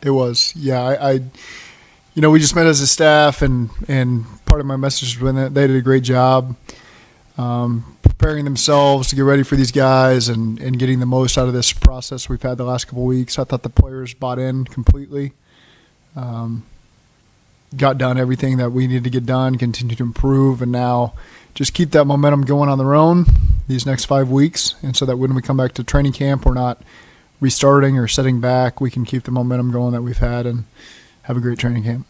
It was, yeah. We just met as a staff, and part of my message was that they did a great job preparing themselves to get ready for these guys and getting the most out of this process we've had the last couple of weeks. I thought the players bought in completely, got done everything that we needed to get done, continued to improve, and now just keep that momentum going on their own these next 5 weeks, and so that when we come back to training camp, we're not restarting or setting back. We can keep the momentum going that we've had and have a great training camp.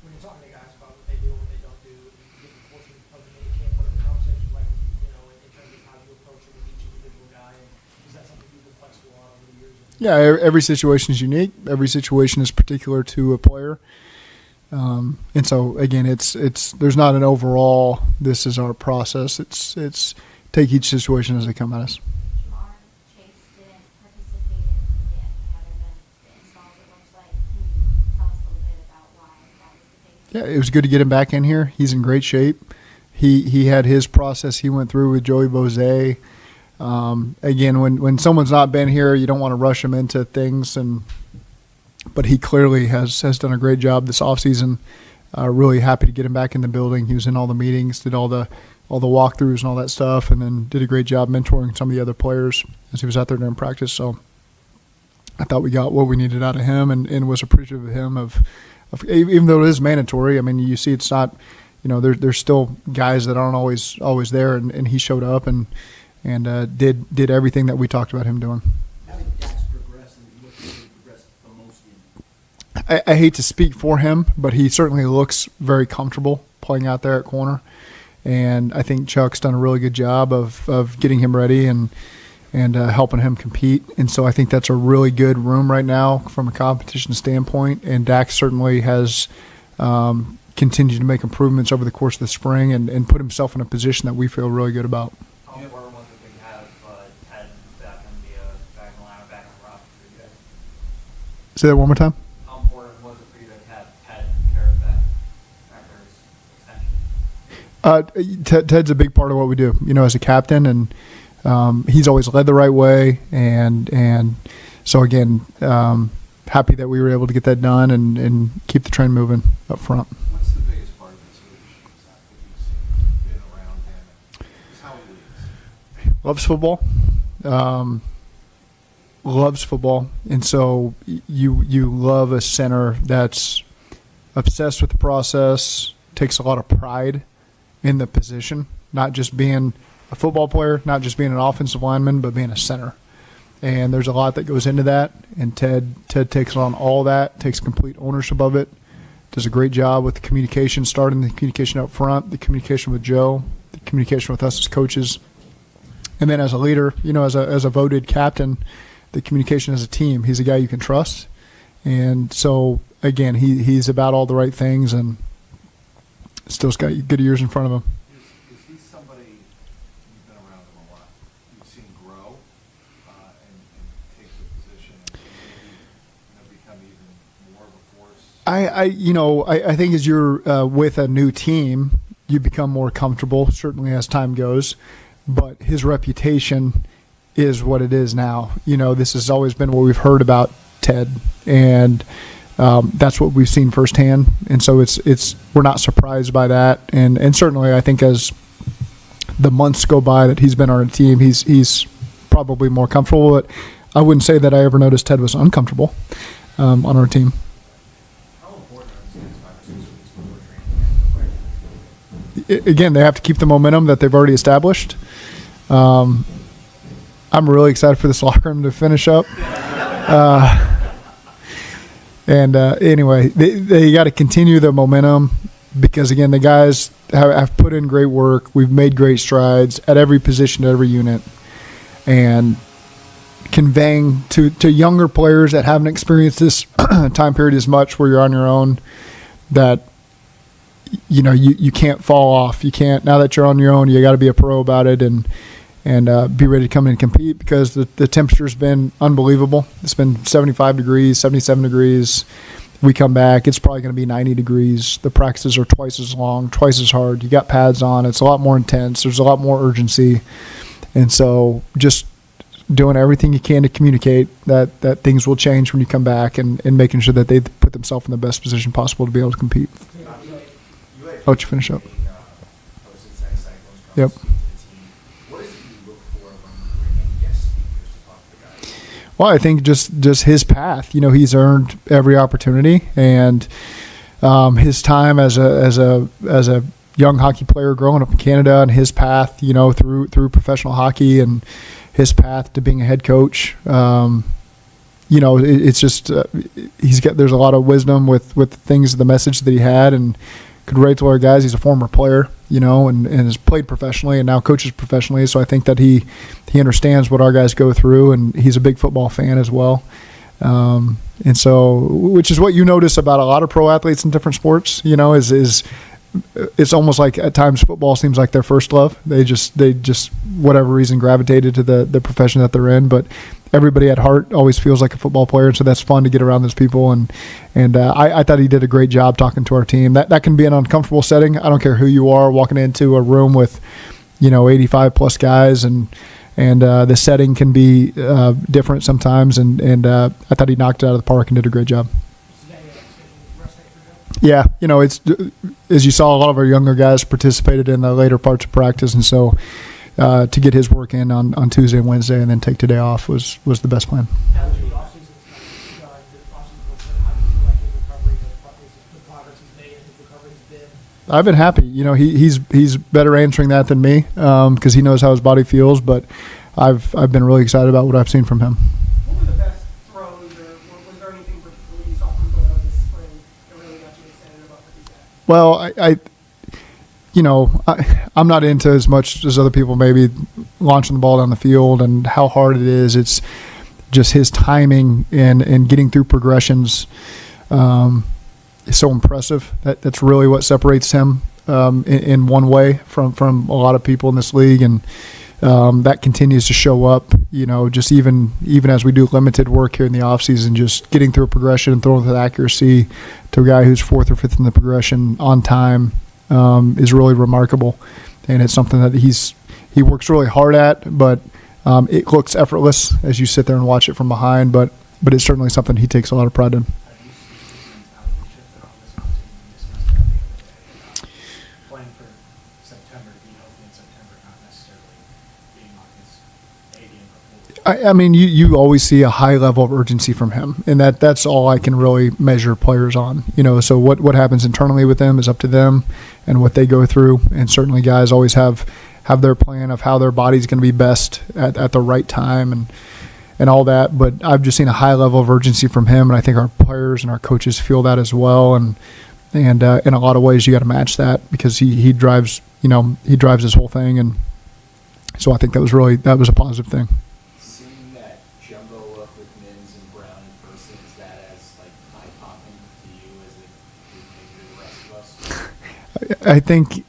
When you're talking to guys about what they do and what they don't do, different portions of the mini camp, what are the conversations like, in terms of how you approach it with each individual guy? And is that something you've been flexible on over the years? Yeah, every situation is unique. Every situation is particular to a player. And so again, it's there's not an overall, this is our process. It's take each situation as they come at us. Yeah, it was good to get him back in here. He's in great shape. He had his process he went through with Joey Bose. Again, when someone's not been here, you don't want to rush them into things, but he clearly has done a great job this offseason. Really happy to get him back in the building. He was in all the meetings, did all the walkthroughs and all that stuff, and then did a great job mentoring some of the other players as he was out there during practice. So I thought we got what we needed out of him, and was appreciative of him even though it is mandatory. I mean, you see it's not, there's still guys that aren't always there, and he showed up and did everything that we talked about him doing. How did Dax progress, and what did he progress the most in? I hate to speak for him, but he certainly looks very comfortable playing out there at corner, and I think Chuck's done a really good job of getting him ready and helping him compete. And so I think that's a really good room right now from a competition standpoint. And Dax certainly has continued to make improvements over the course of the spring and put himself in a position that we feel really good about. How important was it to have Ted back in the lineup, back in the roster for you guys? Say that one more time. How important was it for you to have Ted Karras back after his extension? Ted's a big part of what we do, as a captain, and he's always led the right way, and so again, happy that we were able to get that done and keep the train moving up front. What's the biggest part of the solution that you've seen been around him? Is how he leads. Loves football, and so you love a center that's obsessed with the process, takes a lot of pride in the position, not just being a football player, not just being an offensive lineman, but being a center. And there's a lot that goes into that, and Ted takes on all that, takes complete ownership of it, does a great job with the communication, starting the communication up front, the communication with Joe, the communication with us as coaches, and then as a leader, as a voted captain, the communication as a team. He's a guy you can trust, and so again, he's about all the right things, and still's got good years in front of him. Is he somebody, you've been around him a lot, you've seen grow and take the position and maybe become even more of a force? I think as you're with a new team, you become more comfortable, certainly as time goes, but his reputation is what it is now. This has always been what we've heard about Ted, and that's what we've seen firsthand, and so it's we're not surprised by that, and certainly I think as the months go by that he's been on our team, he's probably more comfortable. But I wouldn't say that I ever noticed Ted was uncomfortable on our team. How important are these 5 or 6 weeks before training? Again, they have to keep the momentum that they've already established. I'm really excited for this locker room to finish up. Anyway, they got to continue the momentum because, again, the guys have put in great work. We've made great strides at every position, at every unit. And conveying to younger players that haven't experienced this time period as much where you're on your own that, you can't fall off. You can't, now that you're on your own, you got to be a pro about it and be ready to come in and compete because the temperature's been unbelievable. It's been 75 degrees, 77 degrees. We come back, it's probably going to be 90 degrees. The practices are twice as long, twice as hard. You got pads on. It's a lot more intense. There's a lot more urgency. And so just doing everything you can to communicate that things will change when you come back, and making sure that they put themselves in the best position possible to be able to compete. I'll let you finish up. Yep. What is it you look for when you bring in guest speakers to talk to the guys? Well, I think just his path. He's earned every opportunity, and his time as a young hockey player growing up in Canada, and his path, through professional hockey, and his path to being a head coach. It's just there's a lot of wisdom with things, the message that he had, and could relate to our guys. He's a former player, and has played professionally and now coaches professionally. So I think that he understands what our guys go through, and he's a big football fan as well. And so, which is what you notice about a lot of pro athletes in different sports, is it's almost like at times football seems like their first love. They just whatever reason gravitated to the profession that they're in. But everybody at heart always feels like a football player, and so that's fun to get around those people. And I thought he did a great job talking to our team. That can be an uncomfortable setting. I don't care who you are, walking into a room with 85 plus guys, and the setting can be different sometimes. And I thought he knocked it out of the park and did a great job. Yeah, it's as you saw, a lot of our younger guys participated in the later parts of practice, and so to get his work in on Tuesday and Wednesday, and then take today off was the best plan. Now that the offseason, how do you feel like his recovery, the progress he's made, and his recovery has been? I've been happy. He's better answering that than me, because he knows how his body feels. But I've been really excited about what I've seen from him. What were the best throws, or was there anything particularly you saw from Bodo this spring that really got you excited about what he's at? Well, I'm not into as much as other people maybe launching the ball down the field and how hard it is. It's just his timing and getting through progressions is so impressive. That's really what separates him in one way from a lot of people in this league, and that continues to show up. Just even as we do limited work here in the offseason, just getting through a progression and throwing with accuracy to a guy who's fourth or fifth in the progression on time is really remarkable, and it's something that he works really hard at. But it looks effortless as you sit there and watch it from behind. But it's certainly something he takes a lot of pride in. Have you seen his mentality shift at all this offseason? You discussed that the other day about playing for September, to be healthy in September, not necessarily being on his A game before. I mean, you always see a high level of urgency from him, and that's all I can really measure players on. So what happens internally with them is up to them and what they go through. And certainly guys always have their plan of how their body's going to be best at the right time and all that. But I've just seen a high level of urgency from him, and I think our players and our coaches feel that as well. And in a lot of ways, you got to match that, because he drives his whole thing, and so I think that was a positive thing. Seeing that jumbo look with Mims and Brown in person, is that as eye-popping to you as it is maybe to the rest of us? I think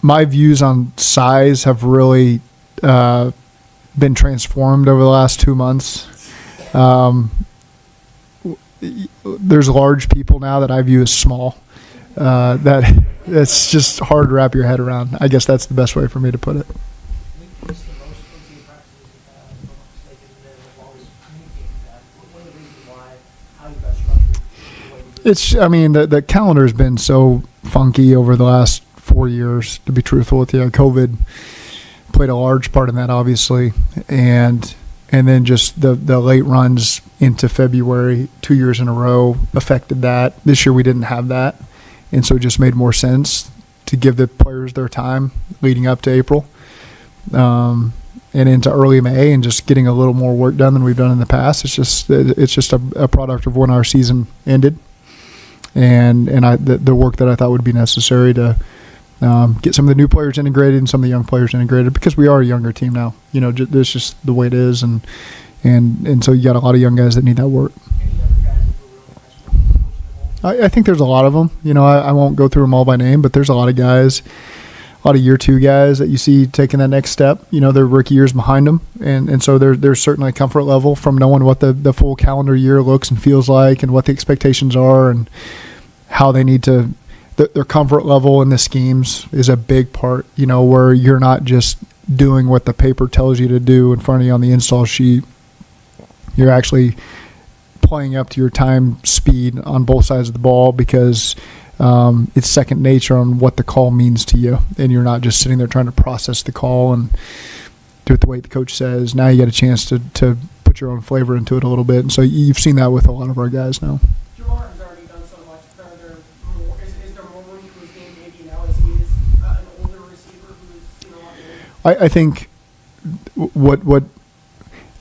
my views on size have really been transformed over the last 2 months. There's large people now that I view as small. That's just hard to wrap your head around. I guess that's the best way for me to put it. I think it's the most OT practices we've had, if I'm not mistaken, and they've always communicated that. What are the reasons why, how you guys structured the way you do it? The calendar has been so funky over the last 4 years, to be truthful with you. COVID played a large part in that, obviously, and then just the late runs into February 2 years in a row affected that. This year we didn't have that, and so it just made more sense to give the players their time leading up to April and into early May, and just getting a little more work done than we've done in the past. It's just a product of when our season ended, and the work that I thought would be necessary to get some of the new players integrated and some of the young players integrated, because we are a younger team now. That's just the way it is, and so you got a lot of young guys that need that work. Any younger guys that were really high school coaching them all? I think there's a lot of them. I won't go through them all by name, but there's a lot of guys, a lot of year two guys that you see taking that next step. Their rookie years behind them, and so there's certainly a comfort level from knowing what the full calendar year looks and feels like, and what the expectations are, and how they need to. Their comfort level in the schemes is a big part. Where you're not just doing what the paper tells you to do in front of you on the install sheet. You're actually playing up to your time speed on both sides of the ball because it's second nature on what the call means to you, and you're not just sitting there trying to process the call and do it the way the coach says. Now you get a chance to put your own flavor into it a little bit, and so you've seen that with a lot of our guys now. Jamar has already done so much. Is there more room to his game maybe now as he is an older receiver who's seen a lot more? I think what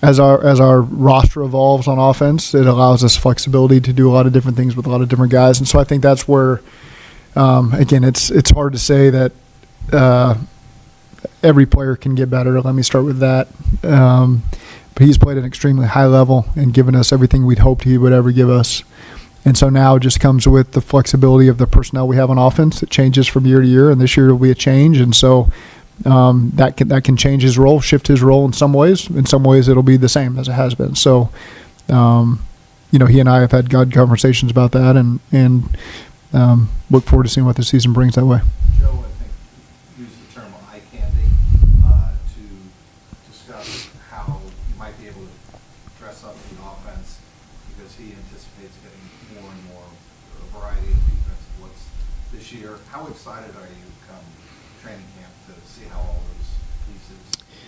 as our roster evolves on offense, it allows us flexibility to do a lot of different things with a lot of different guys, and so I think that's where again it's hard to say that every player can get better. Let me start with that. But he's played at an extremely high level and given us everything we'd hoped he would ever give us. And so now it just comes with the flexibility of the personnel we have on offense. It changes from year to year, and this year will be a change. And so that can change his role, shift his role in some ways. In some ways, it'll be the same as it has been. So, he and I have had good conversations about that, and look forward to seeing what the season brings that way. Joe, I think, used the term eye candy to discuss how you might be able to dress up the offense because he anticipates getting more and more variety of defensive looks this year. How excited are you come training camp to see how all those pieces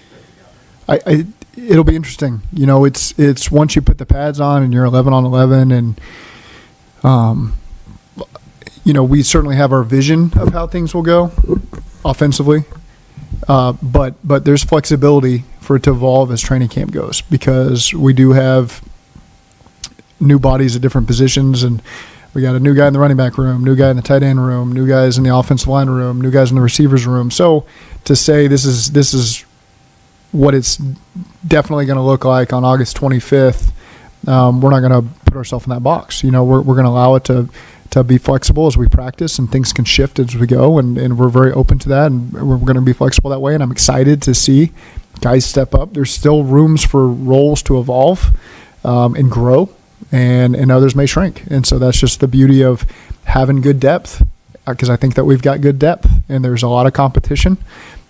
fit together? It'll be interesting. It's once you put the pads on and you're 11 on 11, and we certainly have our vision of how things will go offensively, but there's flexibility for it to evolve as training camp goes because we do have new bodies at different positions, and we got a new guy in the running back room, new guy in the tight end room, new guys in the offensive line room, new guys in the receivers room. So to say this is what it's definitely going to look like on August 25th, we're not going to put ourselves in that box. We're going to allow it to be flexible as we practice, and things can shift as we go, and we're very open to that, and we're going to be flexible that way, and I'm excited to see guys step up. There's still rooms for roles to evolve and grow, and others may shrink, and so that's just the beauty of having good depth, because I think that we've got good depth, and there's a lot of competition,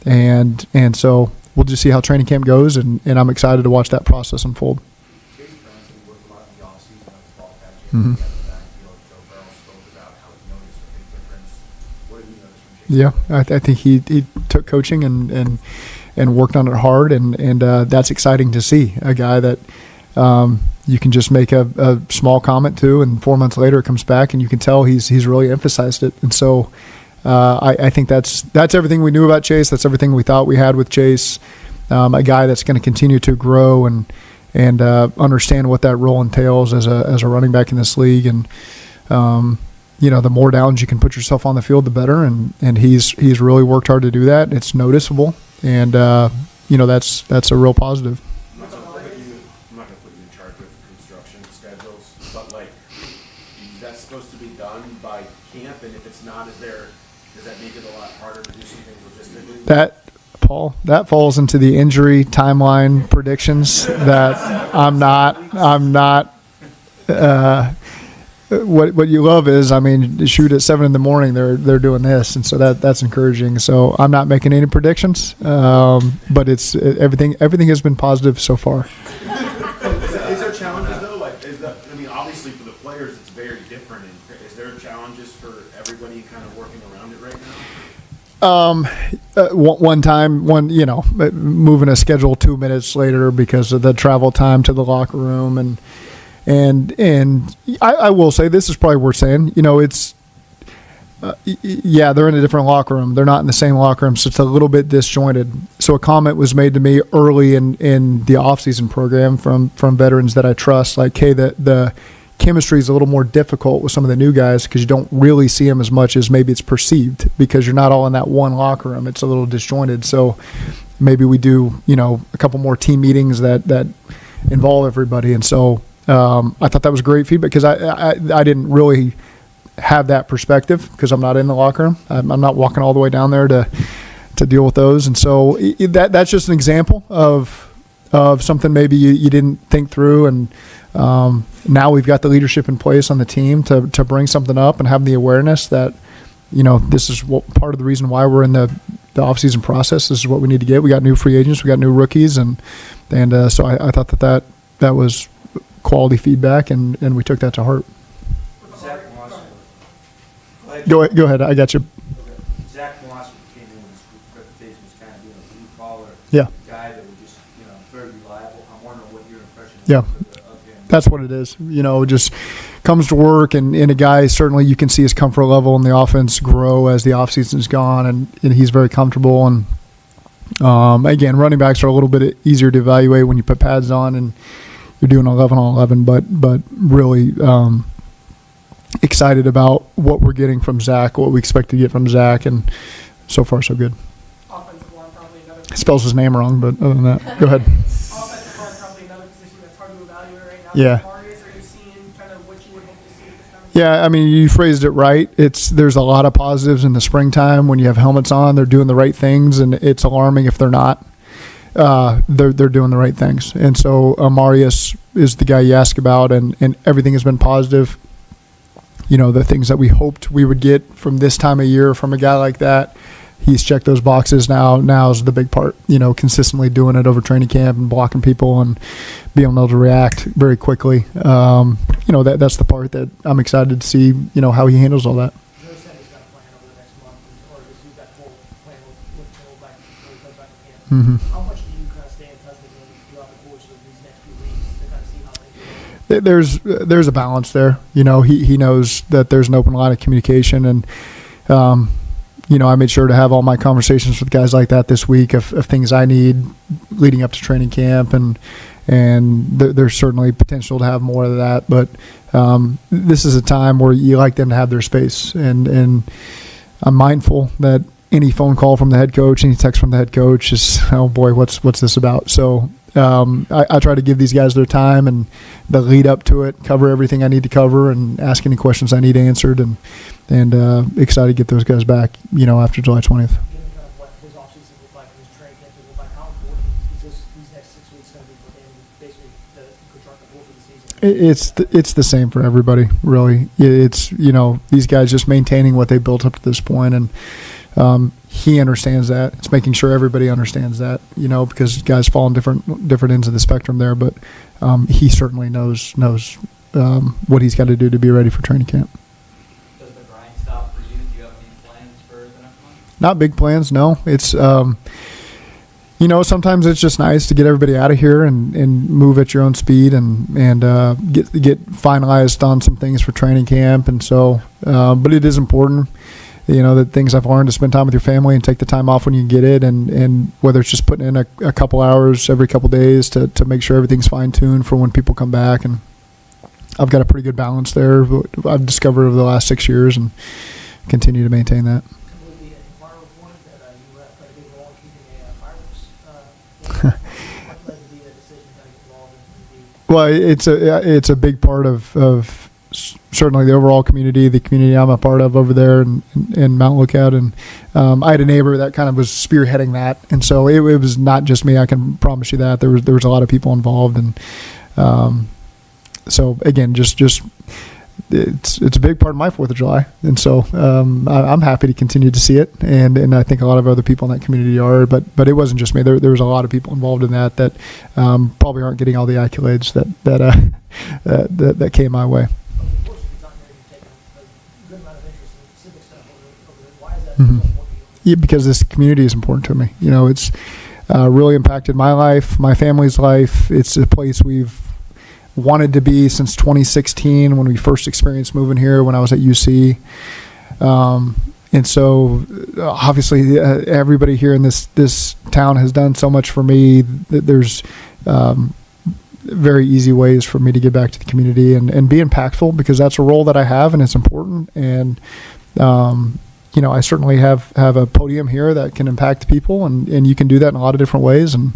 and so we'll just see how training camp goes, and I'm excited to watch that process unfold. Chase Bronson worked a lot in the offseason on his ball catching. Mhm. Joe Burrow spoke about how he noticed a big difference. What did he notice from Chase? Yeah, I think he took coaching and worked on it hard, and that's exciting to see. A guy that you can just make a small comment to, and 4 months later it comes back, and you can tell he's really emphasized it. And so I think that's everything we knew about Chase. That's everything we thought we had with Chase. A guy that's going to continue to grow and understand what that role entails as a running back in this league. And the more downs you can put yourself on the field, the better. And he's really worked hard to do that. It's noticeable, and that's a real positive. I'm not going to put you in charge of construction schedules, but is that supposed to be done by camp? And if it's not, does that make it a lot harder to do something logistically? That falls into the injury timeline predictions that I'm not. What you love is, shoot at 7 a.m. they're doing this, and so that's encouraging. So I'm not making any predictions, but everything has been positive so far. Is there challenges though? Obviously for the players it's very different. Is there challenges for everybody kind of working around it right now? One time, moving a schedule 2 minutes later because of the travel time to the locker room, and I will say, this is probably worth saying, it's they're in a different locker room. They're not in the same locker room, so it's a little bit disjointed. So a comment was made to me early in the offseason program from veterans that I trust, like, hey, the chemistry is a little more difficult with some of the new guys because you don't really see them as much as maybe it's perceived because you're not all in that one locker room. It's a little disjointed. So maybe we do, a couple more team meetings that involve everybody. And so I thought that was great feedback because I didn't really have that perspective because I'm not in the locker room. I'm not walking all the way down there to deal with those. And so that's just an example of something maybe you didn't think through, and now we've got the leadership in place on the team to bring something up and have the awareness that this is part of the reason why we're in the the offseason process. This is what we need to get. We got new free agents. We got new rookies. And so I thought that was quality feedback, and we took that to heart. Zac Moss. Go ahead. I got you. Zac Moss came in with his reputation as kind of being a blue collar Yeah. guy that was just, very reliable. I'm wondering what your impression is Yeah. of him. That's what it is. Just comes to work, and a guy, certainly you can see his comfort level in the offense grow as the offseason's gone, and he's very comfortable. And again, running backs are a little bit easier to evaluate when you put pads on and you're doing 11 on 11, but really excited about what we're getting from Zac, what we expect to get from Zac, and so far so good. Offensive line, probably another. Spells his name wrong, but other than that, go ahead. Offensive line, probably another position that's hard to evaluate right now. Yeah. Marius, are you seeing kind of what you would hope to see at this time? Yeah, I mean, you phrased it right. There's a lot of positives in the springtime when you have helmets on. They're doing the right things, and it's alarming if they're not. They're doing the right things, and so Marius is the guy you ask about, and everything has been positive. The things that we hoped we would get from this time of year from a guy like that, he's checked those boxes. Now's the big part. Consistently doing it over training camp and blocking people and being able to react very quickly. That's the part that I'm excited to see. How he handles all that. Joe said he's got a plan over the next month, or just he's got a full plan with Joe back before he comes back to camp. Mm-hmm. How much do you kind of stay in touch with him throughout the course of these next few weeks to kind of see how things go? There's a balance there. He knows that there's an open line of communication, and I made sure to have all my conversations with guys like that this week of things I need leading up to training camp, and there's certainly potential to have more of that. But this is a time where you like them to have their space, and I'm mindful that any phone call from the head coach, any text from the head coach is, oh boy, what's this about? So I try to give these guys their time and the lead up to it, cover everything I need to cover, and ask any questions I need answered, and excited to get those guys back, after July 20th. Given kind of what his offseason looked like, his training camp looked like, how important is these next 6 weeks going to be for him, basically, to chart the course of the season? It's the same for everybody, really. It's these guys just maintaining what they built up to this point, and he understands that. It's making sure everybody understands that, because guys fall on different ends of the spectrum there. But he certainly knows what he's got to do to be ready for training camp. Does the grind stop for you? Do you have any plans for the next month? Not big plans, no. It's sometimes it's just nice to get everybody out of here and move at your own speed and get finalized on some things for training camp. And so, but it is important. The things I've learned to spend time with your family and take the time off when you can get it, and whether it's just putting in a couple hours every couple days to make sure everything's fine-tuned for when people come back. And I've got a pretty good balance there. I've discovered over the last 6 years and continue to maintain that. Would the Inquirer reported that you have played a big role in keeping a fireworks? What led to the decision to get involved in the? Well, it's a big part of certainly the overall community, the community I'm a part of over there in Mount Lookout. And I had a neighbor that kind of was spearheading that. And so it was not just me, I can promise you that. There was a lot of people involved. And so, again, just it's a big part of my 4th of July. And so I'm happy to continue to see it. And I think a lot of other people in that community are. But it wasn't just me. There was a lot of people involved in that probably aren't getting all the accolades that came my way. Yeah, because this community is important to me. It's really impacted my life, my family's life. It's a place we've wanted to be since 2016 when we first experienced moving here when I was at UC. And so obviously everybody here in this town has done so much for me. There's very easy ways for me to get back to the community and be impactful, because that's a role that I have and it's important. And I certainly have a podium here that can impact people, and you can do that in a lot of different ways. And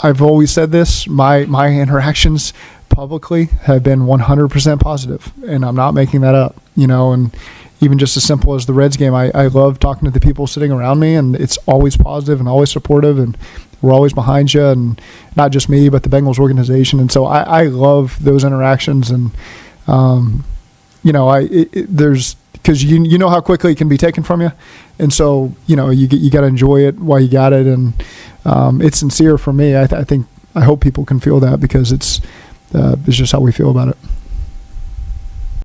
I've always said this, my interactions publicly have been 100% positive, and I'm not making that up, and even just as simple as the Reds game, I love talking to the people sitting around me, and it's always positive and always supportive, and we're always behind you, and not just me, but the Bengals organization. And so I love those interactions, and there's because you know how quickly it can be taken from you, and so you got to enjoy it while you got it, and it's sincere for me. I hope people can feel that because it's just how we feel about it.